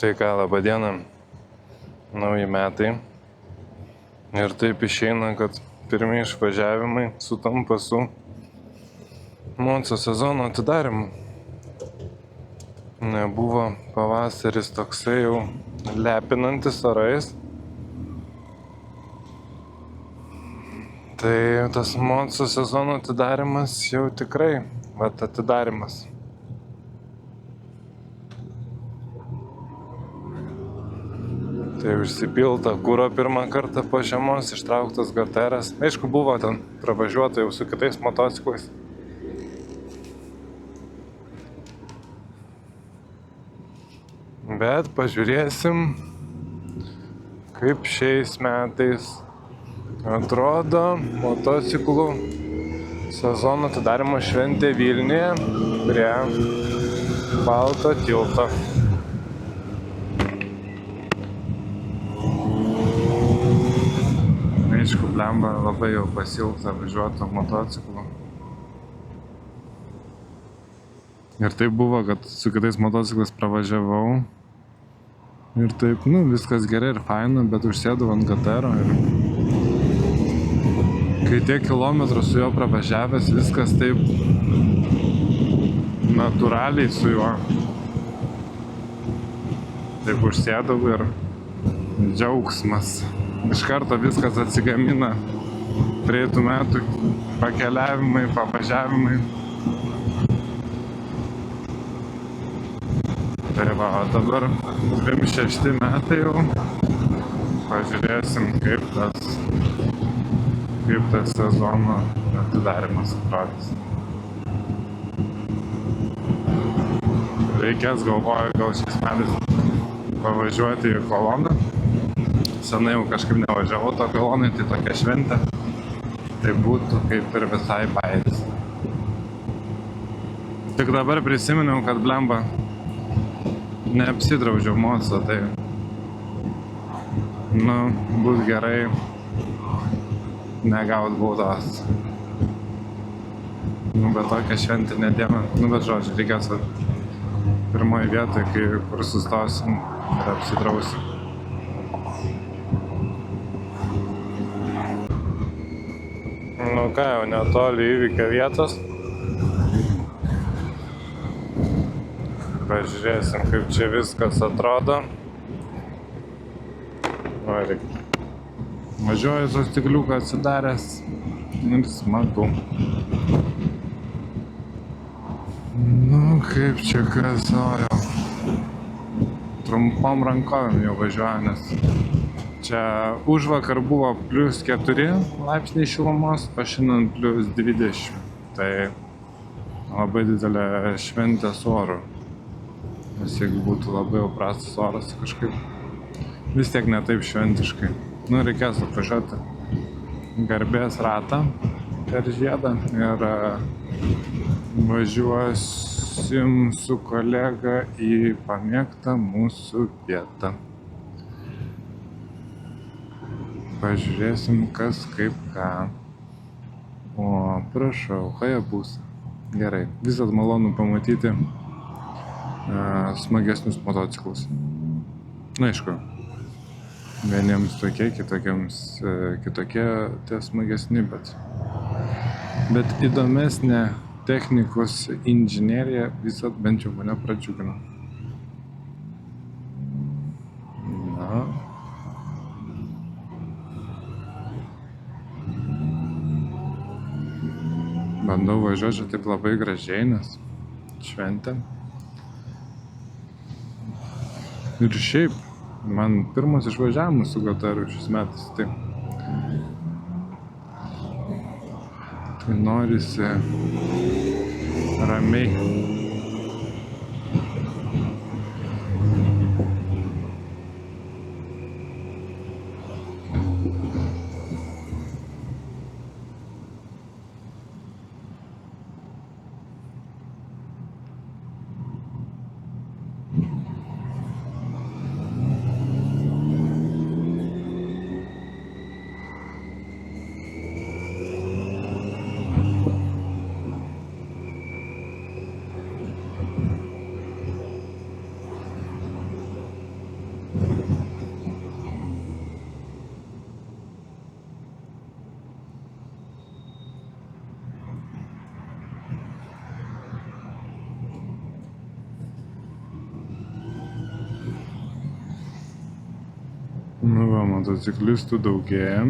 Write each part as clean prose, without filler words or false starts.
Tai ką, laba diena, nauji metai. Ir taip išeina, kad pirmi išvažiavimai sutampa su Monco sezono atidarymu. Nebuvo pavasaris toksai jau lepinantis orais. Tai tas Monco sezono atidarymas jau tikrai, atidarymas. Tai užsipilta kuro pirmą kartą po žiemos, ištrauktas GTR'as. Aišku, buvo ten pravažiuota jau su kitais motociklais. Bet pažiūrėsim, kaip šiais metais atrodo motociklų sezono atidarymo šventė Vilniuje prie Balto tilto. Aišku, blemba labai jau pasilgta važiuoto motociklu. Ir taip buvo, kad su kitais motociklais pravažiavau. Ir taip, viskas gerai ir faina, bet užsėdau ant GTR ir kai tiek kilometrų su juo pravažiavęs, viskas taip natūraliai su juo. Taip užsėdau ir džiaugsmas. Iš karto viskas atsigamina. Praeitų metų pakeliavimai, pavažiavimai. Tai va, dabar 26 metai jau. Pažiūrėsim, kaip tas sezono atidarymas atrodys. Reikės, galvoju, gal šiais metais pavažiuoti į Koloną. Senai jau kažkaip nevažiavau to Kolonai, tai tokia šventė. Tai būtų kaip ir visai bairis. Tik dabar prisiminiau, kad blemba neapsidraudžiau Monco, tai bus gerai negaut baudos. Bet tokia šventinė diena, bet žodžiu, reikės pirmoje vietoje, kur sustosim ir apsidrausim. Ką, jau netoli įvykio vietos. Pažiūrėsim, kaip čia viskas atrodo. Važiuoju su stikliuką atsidaręs ir smagu. Kaip čia kas, jau trumpom rankovėm jau važiuoju, nes čia užvakar buvo +4 laipsniai šilumos, o šiandien +20. Tai labai didelė šventė su oru. Nes jeigu būtų labai jau prastas oras, kažkaip vis tiek ne taip šventiškai. Reikės apvažiuoti garbės ratą per žiedą ir važiuosim su kolega į pamėgtą mūsų vietą. Pažiūrėsim, kas kaip ką. O, prašau, Hayabusa. Gerai, visad malonu pamatyti smagesnius motociklus. Aišku, vieniems tokie, kitokiems kitokie tie smagesni, bet įdomesnė technikos inžinerija visad bent jau mane pradžiugino. Bandau važiuoti taip labai gražiai, nes šventė. Ir šiaip, man pirmas išvažiavimas su GTR šis metais, tai norisi ramiai. Va, motociklistų daugėja.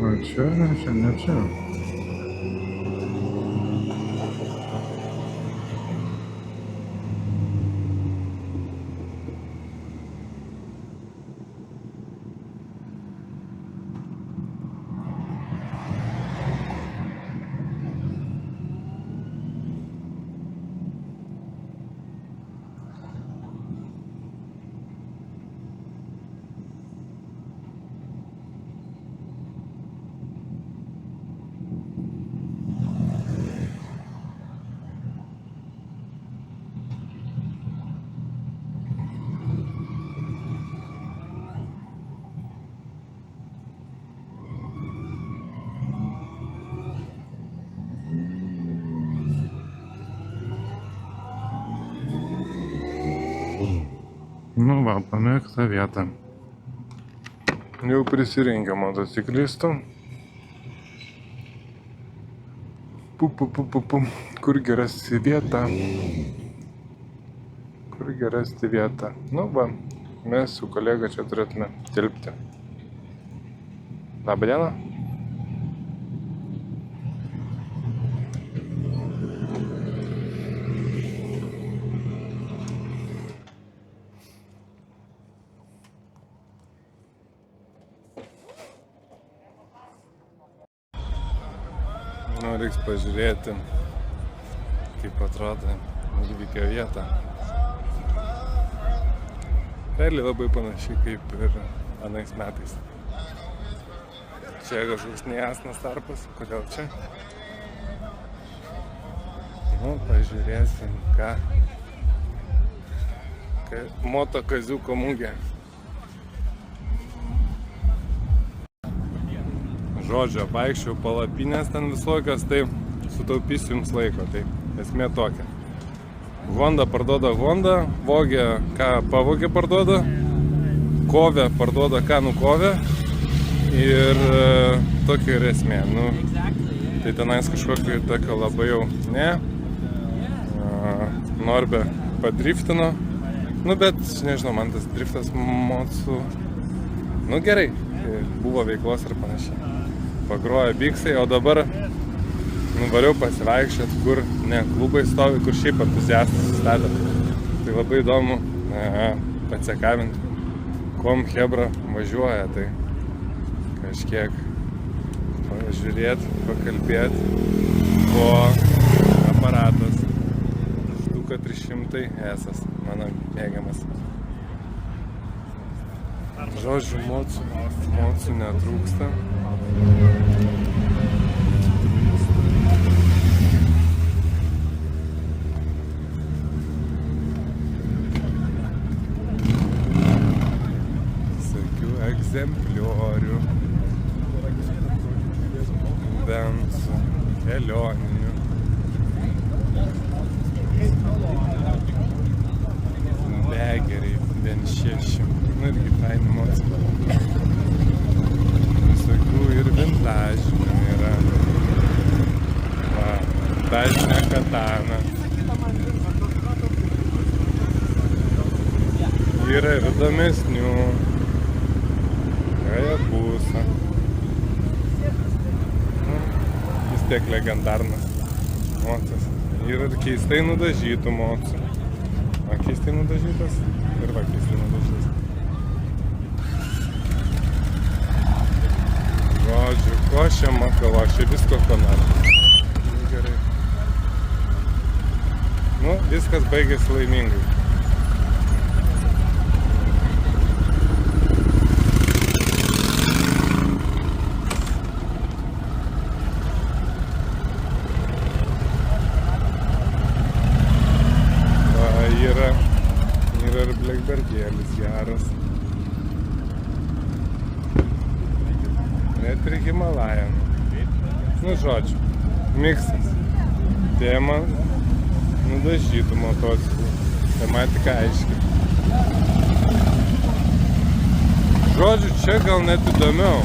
O čia, ne čia. Nu va, pamėgta vieta. Jau prisirinkę motociklistų. Kurgi rasti vietą? Kurgi rasti vietą? Nu va, mes su kolega čia turėtume tilpti. Labą dieną. Nu, reiks pažiūrėti, kaip atrodo įvykio vieta. Realiai labai panašiai kaip ir anais metais. Čia kažkoks nejasnas tarpas, kodėl čia? Nu, pažiūrėsim, ką. Moto kaziuko mugė. Žodžio, vaikščiau palapinės ten visokios, tai sutaupysiu jums laiko, tai esmė tokia. Honda parduoda Honda, vogė ką pavogė parduoda, kovė parduoda ką nukovė ir tokia ir esmė. Nu, tai tenais kažkokio tokio labai jau ne, Norbė padriftino, nu bet nežinau, man tas driftas mocų, nu gerai, buvo veiklos ir panašiai. Pagrojo biksai, o dabar nuvariau pasivaikščiot, kur ne klubai stovi, kur šiaip entuziastas sustatė. Tai labai įdomu patsekavinti, kom hebra važiuoja, tai kažkiek pažiūrėti, pakalbėti, o aparatas štuka 300 esas, mano mėgiamas. Žodžiu, mocų netrūksta. Visokių egzempliorių, bensų, kelioninių. Begeriai, bent 6. Nu irgi faini mocų. Visokių ir vintažinių yra. Va, vintažinė katana. Yra ir įdomesnių. Hayabusa. Vis tiek legendarnas mocas. Yra ir keistai nudažytų mocų. Va, keistai nudažytas ir va, keistai nudažytas. Žodžiu, košė, makalošė, visko ko nori. Gerai. Nu, viskas baigėsi laimingai. Va, yra ir Blackbirdėlis geras. Net ir Himalajan. Nu, žodžiu, miksas. Tema nudažytų motociklų. Tematika aiški. Žodžiu, čia gal net įdomiau.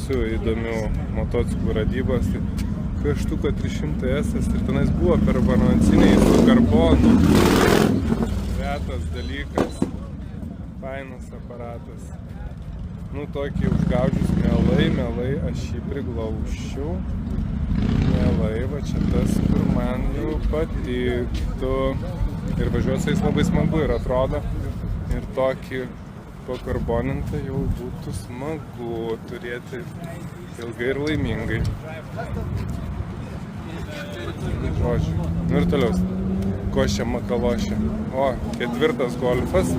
visokiausių įdomių motociklų radybos. Tai Kaštuko 300S ir tenais buvo perbaronciniai su karbonu. Retas dalykas, fainas aparatas. Nu, tokį užgaudžius mielai aš jį priglauščiau. Mielai, va čia tas, kur man jau patiktų. Ir važiuosiais labai smagu ir atrodo. Ir tokį pakarbonintą jau būtų smagu turėti ilgai ir laimingai. Žodžiu. Nu ir toliau. Košė makalošė. O, 4 golfas.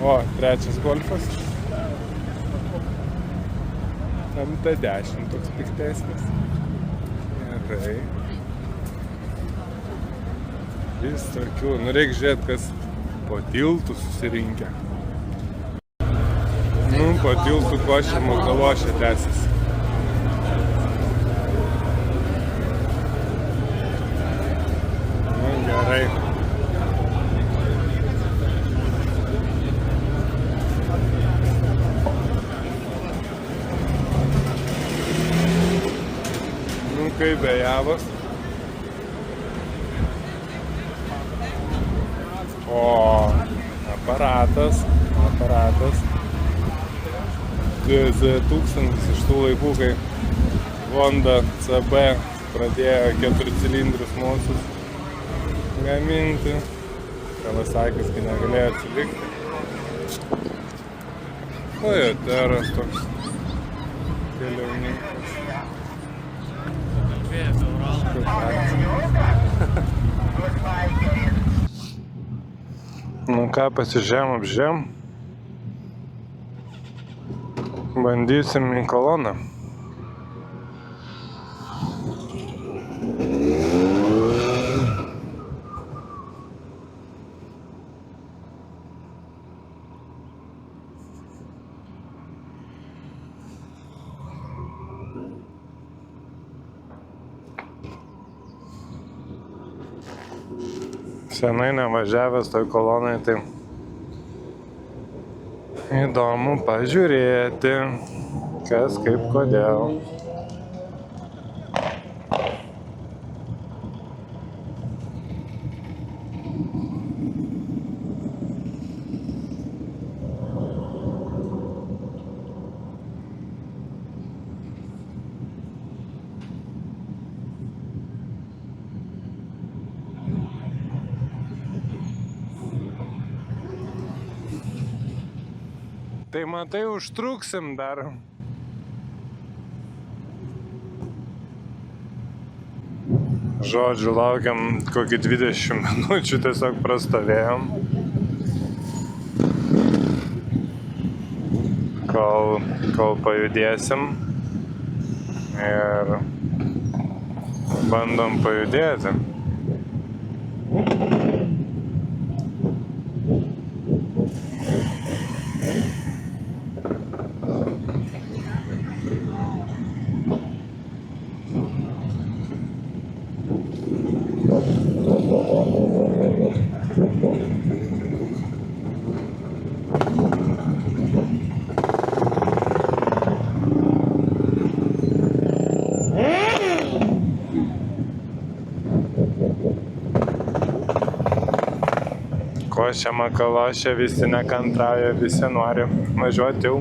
O, 3 golfas. MT10 toks piktesnis. Gerai. Vis tokių. Nu reik žiūrėt, kas po tiltų susirinkę. Nu, po tiltų košė makalošė tęsis. Nu, gerai. Nu, kaip bejavas. O, aparatas. GZ1000 iš tų laikų, kai Honda CB pradėjo 4 cilindrus mosus gaminti. Kawasakis, kai negalėjo atsilikti. Toyoteras toks keliauninkas. Nu ką, apžiūrėjom. Bandysim į koloną. Senai nevažiavęs toj kolonai, tai įdomu pažiūrėti, kas, kaip, kodėl. Tai matai, užtruksim dar. Žodžiu, laukiam kokį 20 minučių, tiesiog prastovėjom. Kol pajudėsim. Ir bandom pajudėti. Košė makalošė, visi nekantrauja, visi nori važiuoti jau.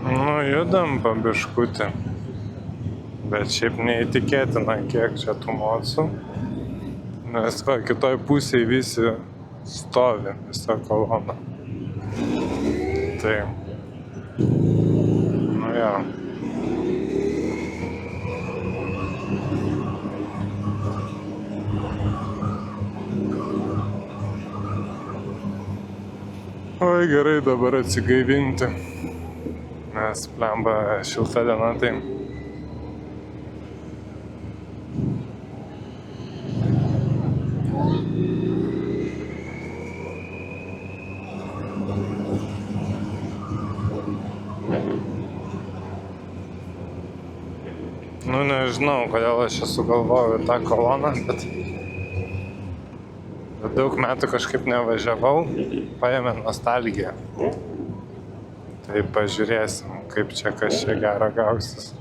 Nu, judam po biškutį. Bet šiaip neįtikėtina, kiek čia tų mocų. Nes va, kitoj pusėje visi stovi, visa kolona. Tai, nu jo. Oi, gerai dabar atsigaivinti. Nes plemba šilta diena, tai nu nežinau, kodėl aš čia sugalvojau tą koloną, bet daug metų kažkaip nevažiavau, paėmė nostalgiją. Tai pažiūrėsim, kaip čia kas čia gero gausis.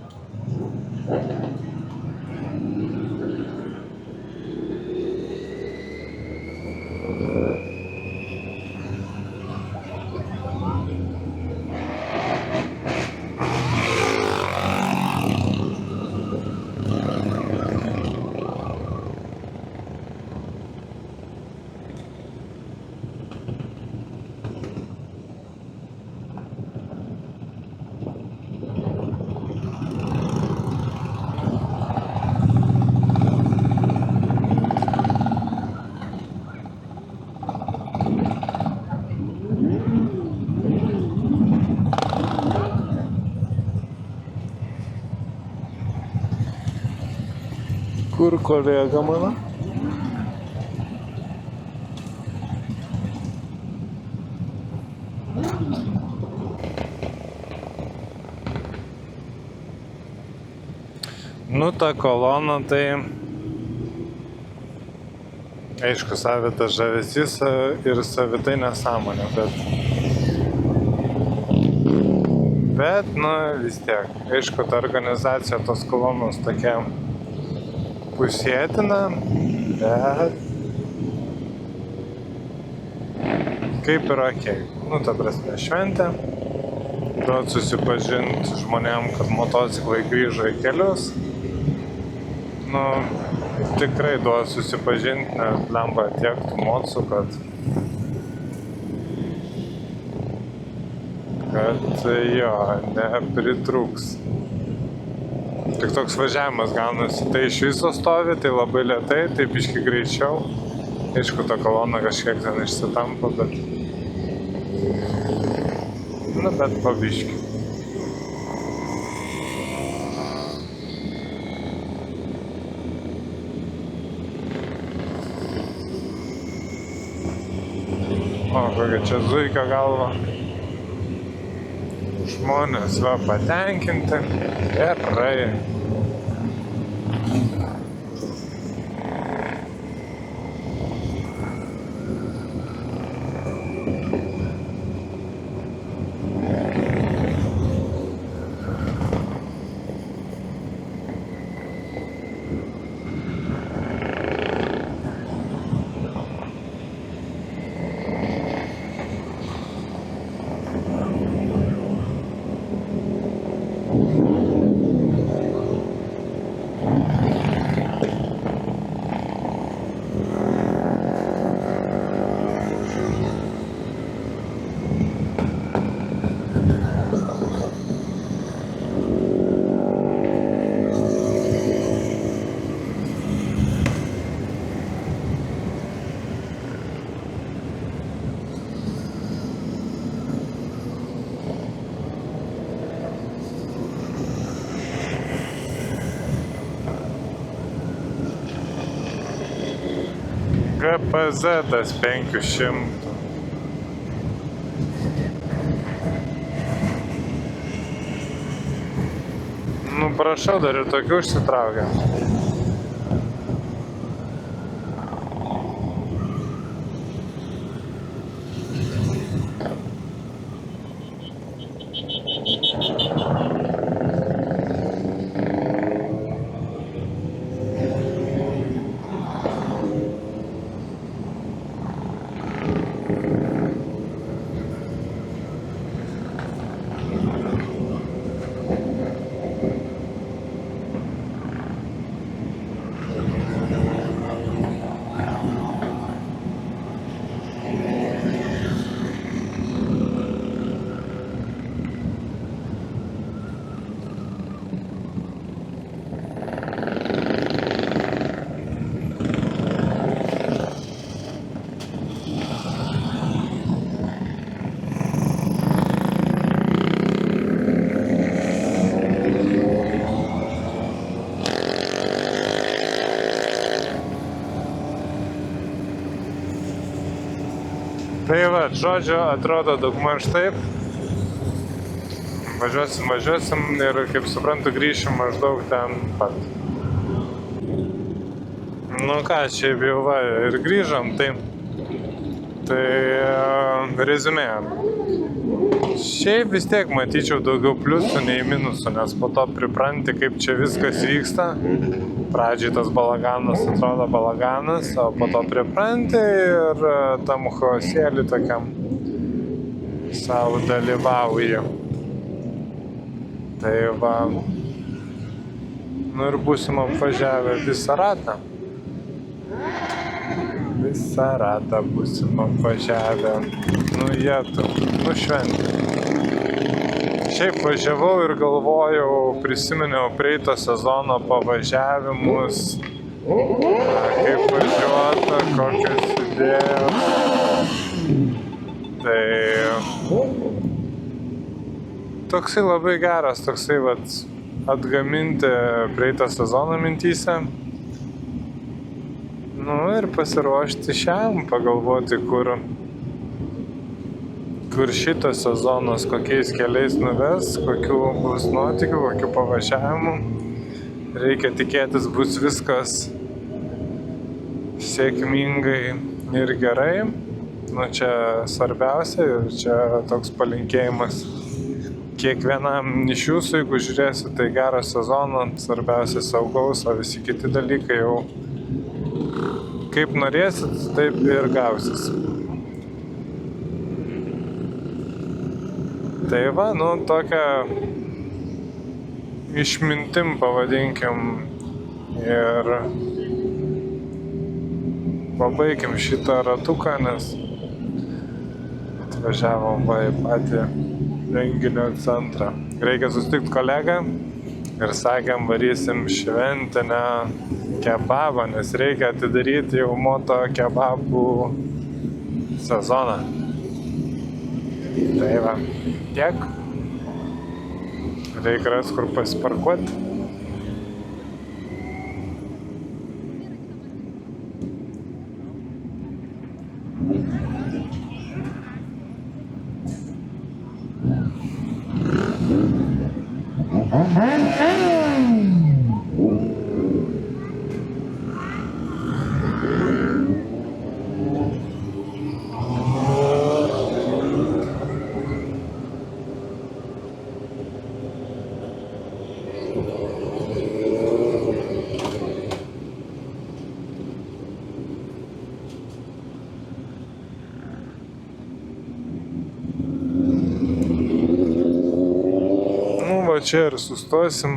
Kur kolega mano? Nu, ta kolona, tai aišku, savitas žavesys ir savitai nesąmonė, bet, nu, vis tiek, aišku, ta organizacija tos kolonos tokia pusėtina, bet kaip ir okei. Nu, ta prasme, šventė, duot susipažinti žmonėm, kad motociklai grįžo į kelius. Nu, tikrai duot susipažinti, nes blemba tiek tų mocų, kad jo, nepritrūks. Tik toks važiavimas gaunasi, tai iš viso stovi, tai labai lėtai, tai biški greičiau. Aišku, ta kolona kažkiek ten išsitampa, bet... Nu, bet po biški. O, kokia čia zuikio galva. Žmonės va patenkinti. Gerai. GPZ 500. Nu, prašau, dar ir tokių užsitraukia. Tai va, žodžiu, atrodo daugmaž taip. Važiuosim ir, kaip suprantu, grįšim maždaug ten pat. Nu ką, šiaip jau va, ir grįžom, tai rezumė. Šiaip vis tiek matyčiau daugiau pliusų nei minusų, nes po to pripranti, kaip čia viskas vyksta. Pradžiai tas balaganas atrodo balaganas, o po to pripranti ir tam chaosėlį tokiam savo dalyvauji. Tai va, nu ir būsim apvažiavę visą ratą. Visą ratą būsim apvažiavę. Nu jėtų, nu šventė. Šiaip važiavau ir galvojau, prisiminiau praeito sezono pavažiavimus, kaip važiuota, kokios idėjos. Tai toksai labai geras, toksai vat atgaminti praeitą sezoną mintyse. Nu ir pasiruošti šiam, pagalvoti, kur šitas sezonas, kokiais keliais nuves, kokių bus nuotykių, kokių pavažiavimų. Reikia tikėtis, bus viskas sėkmingai ir gerai. Nu čia svarbiausia ir čia toks palinkėjimas kiekvienam iš jūsų, jeigu žiūrėsit, tai gerą sezoną, svarbiausia saugaus, o visi kiti dalykai jau kaip norėsit, taip ir gausis. Tai va, nu tokia išmintim pavadinkim ir pabaikim šitą ratuką, nes atvažiavom va į patį renginio centrą. Reikia susitikti kolegą ir sakėm, varysim šventinę kebabą, nes reikia atidaryti jau moto kebabų sezoną. Tai va, tiek. Reikia ras, kur pasiparkuoti. Čia ir sustosim.